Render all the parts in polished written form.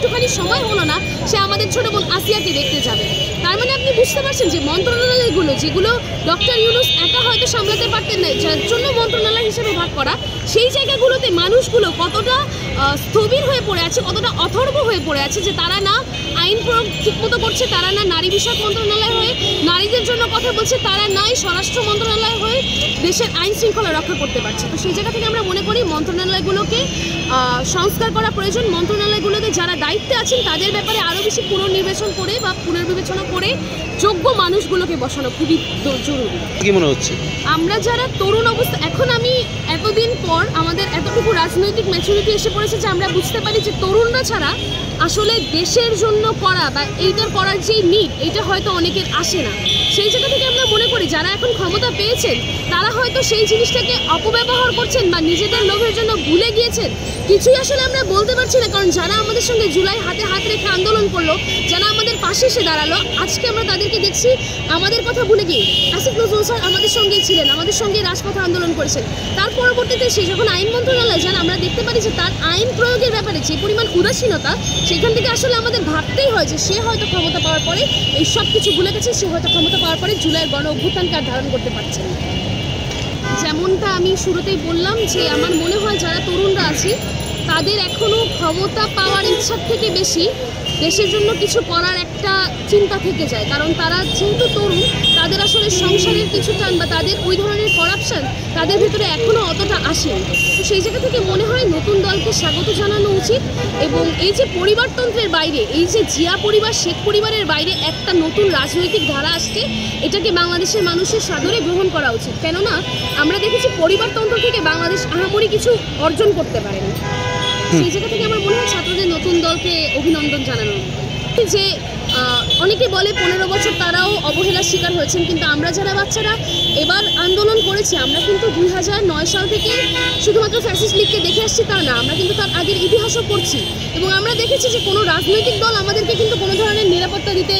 একটুখানি সময় হলো না সে আমাদের ছোট বোন আসিয়াকে দেখতে যাবে। তার মানে আপনি বুঝতে পারছেন যে মন্ত্রণালয়গুলো যেগুলো ডক্টর ইউনূস একা হয়তো সামলাতে পারতেন না, যার জন্য মন্ত্রণালয় হিসেবে ভাগ করা, সেই জায়গাগুলোতে মানুষগুলো কতটা স্থবির হয়ে পড়ে আছে, কতটা অথর্ব হয়ে পড়ে আছে যে তারা না আইন প্রয়োগ ঠিকমতো করছে, তারা না নারী বিষয়ক মন্ত্রণালয় হয়ে নারীদের জন্য কথা বলছে, তারা নাই স্বরাষ্ট্র মন্ত্রণালয় হয়ে দেশের আইন শৃঙ্খলা রক্ষা করতে পারছে। তো সেই জায়গা থেকে আমরা মনে করি মন্ত্রণালয়গুলোকে সংস্কার করা প্রয়োজন। মন্ত্রণালয়গুলোতে যারা দায়িত্বে আছেন তাদের ব্যাপারে আরও বেশি পুনর্নির্বাচন করে বা পুনর্বিবেচনা করে যোগ্য মানুষগুলোকে বসানো খুবই জরুরি। কি মনে হচ্ছে আমরা যারা তরুণ অবস্থা, এখন আমি এতদিন পর আমাদের এতটুকু রাজনৈতিক ম্যাচুরিটি এসে পড়েছে যে আমরা বুঝতে পারি যে তরুণরা ছাড়া আসলে দেশের জন্য করা বা এইটার করার যেই নিড এইটা হয়তো অনেকের আসে না। সেই জায়গা থেকে আমরা মনে করি যারা এখন ক্ষমতা পেয়েছেন তারা হয়তো সেই জিনিসটাকে অপব্যবহার করছেন বা নিজেদের লোভের জন্য ভুলে গিয়েছেন। কিছুই আসলে আমরা বলতে পারছি না, কারণ যারা আমাদের সঙ্গে জুলাই হাতে হাত রেখে আন্দোলন করলো, যারা আমাদের পাশে এসে দাঁড়ালো, আজকে আমরা তাদেরকে দেখছি আমাদের কথা ভুলে গিয়ে। আসিফ নজরুল স্যার আমাদের সঙ্গেই ছিলেন, আমাদের সঙ্গে রাজপথে আন্দোলন করেছেন। তার পরবর্তীতে সে যখন আইন মন্ত্রণালয় যান, আমরা দেখতে পারি যে তার আইন প্রয়োগের ব্যাপারে যে পরিমাণ উদাসীনতা, সেখান থেকে আসলে আমাদের ভাবতেই হয় যে সে হয়তো ক্ষমতা পাওয়ার পরে এই সব কিছু ভুলে গেছে, সে হয়তো ক্ষমতা পাওয়ার পরে জুলাইয়ের গণ অভ্যুত্থানকে আর ধারণ করতে পারছেন। যেমনটা আমি শুরুতেই বললাম যে আমার মনে হয় যারা তরুণরা আছে তাদের এখনও ক্ষমতা পাওয়ার ইচ্ছার থেকে বেশি দেশের জন্য কিছু করার একটা চিন্তা থেকে যায়। কারণ তারা যেহেতু তরুণ, তাদের আসলে সংসারের কিছু টান বা তাদের ওই ধরনের করাপশান তাদের ভিতরে এখনও অতটা আসেনি। তো সেই জায়গা থেকে মনে হয় নতুন দলকে স্বাগত জানানো উচিত এবং এই যে পরিবারতন্ত্রের বাইরে, এই যে জিয়া পরিবার শেখ পরিবারের বাইরে একটা নতুন রাজনৈতিক ধারা আসছে, এটাকে বাংলাদেশের মানুষের সাদরে গ্রহণ করা উচিত। কেননা আমরা দেখেছি পরিবারতন্ত্র থেকে বাংলাদেশ আহামরি কিছু অর্জন করতে পারেনি। সেই জায়গা থেকে আমার মনে হয় ছাত্রদের নতুন দলকে অভিনন্দন জানানো। যে অনেকে বলে 15 বছর তারাও অবহেলার শিকার হয়েছেন, কিন্তু আমরা যারা বাচ্চারা এবার আন্দোলন করেছি, আমরা কিন্তু 2009 সাল থেকে শুধুমাত্র ফ্যাসিস্ট লীগকে দেখে আসছি তা না, আমরা কিন্তু তার আগের ইতিহাসও পড়ছি এবং আমরা দেখেছি যে কোনো রাজনৈতিক দল আমাদেরকে কিন্তু কোনো ধরনের নিরাপত্তা দিতে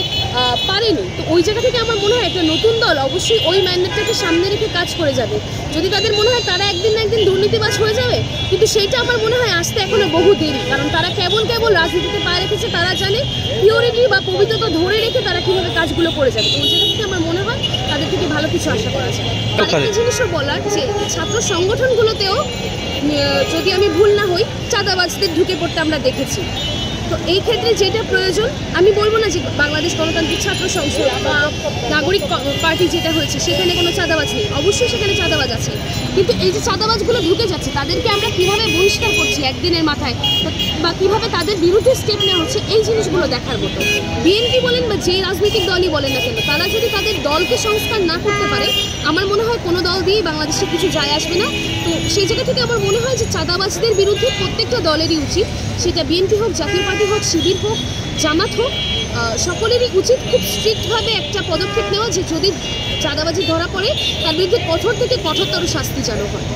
পারেনি। তো ওই জায়গা থেকে আমার মনে হয় একটা নতুন দল অবশ্যই ওই ম্যান্ডেটটাকে সামনে রেখে কাজ করে যাবে। যদি তাদের মনে হয় তারা একদিন না একদিন দুর্নীতিবাজ হয়ে যাবে, কিন্তু সেইটা আমার মনে হয় আসতে এখনো বহু দেরি, কারণ তারা কেবল রাজনীতিতে পায়ে রেখেছে, তারা জানে পিওরিটি বা পবিত্রতা ধরে রেখে তারা কীভাবে কাজগুলো করে যাবে। তো ওই জায়গা থেকে আমার মনে হয় তাদের থেকে ভালো কিছু আশা করা যায়। আরেকটা জিনিসও বলার যে ছাত্র সংগঠনগুলোতেও যদি আমি ভুল না হই চাঁদাবাজদের ঢুকে পড়তে আমরা দেখেছি। তো এই ক্ষেত্রে যেটা প্রয়োজন, আমি বলবো না যে বাংলাদেশ গণতান্ত্রিক ছাত্র সংসদ বা নাগরিক পার্টি যেটা হয়েছে সেখানে কোনো চাঁদাবাজ নেই, অবশ্যই সেখানে চাঁদাবাজ আছে, কিন্তু এই যে চাঁদাবাজগুলো ঢুকে যাচ্ছে তাদেরকে আমরা কীভাবে বহিষ্কার করছি একদিনের মাথায় বা কীভাবে তাদের বিরুদ্ধে স্টেপ নেওয়া হচ্ছে, এই জিনিসগুলো দেখার মতো। বিএনপি বলেন বা যে রাজনৈতিক দলই বলেন না কেন, তারা যদি তাদের দলকে সংস্কার না করতে পারে, আমার মনে হয় কোনো দল দিয়েই বাংলাদেশে কিছু যায় আসবে না। তো সেই জায়গা থেকে আমার মনে হয় যে চাঁদাবাজদের বিরুদ্ধে প্রত্যেকটা দলেরই উচিত, সেটা বিএনপি হোক, জাতীয় পার্টি হোক, শিবির হোক, জামাত হোক, সকলেরই উচিত খুব স্ট্রিক্টভাবে একটা পদক্ষেপ নেওয়া যে যদি চাঁদাবাজি ধরা পড়ে তার বিরুদ্ধে কঠোর থেকে কঠোরতর শাস্তি যেন হয়।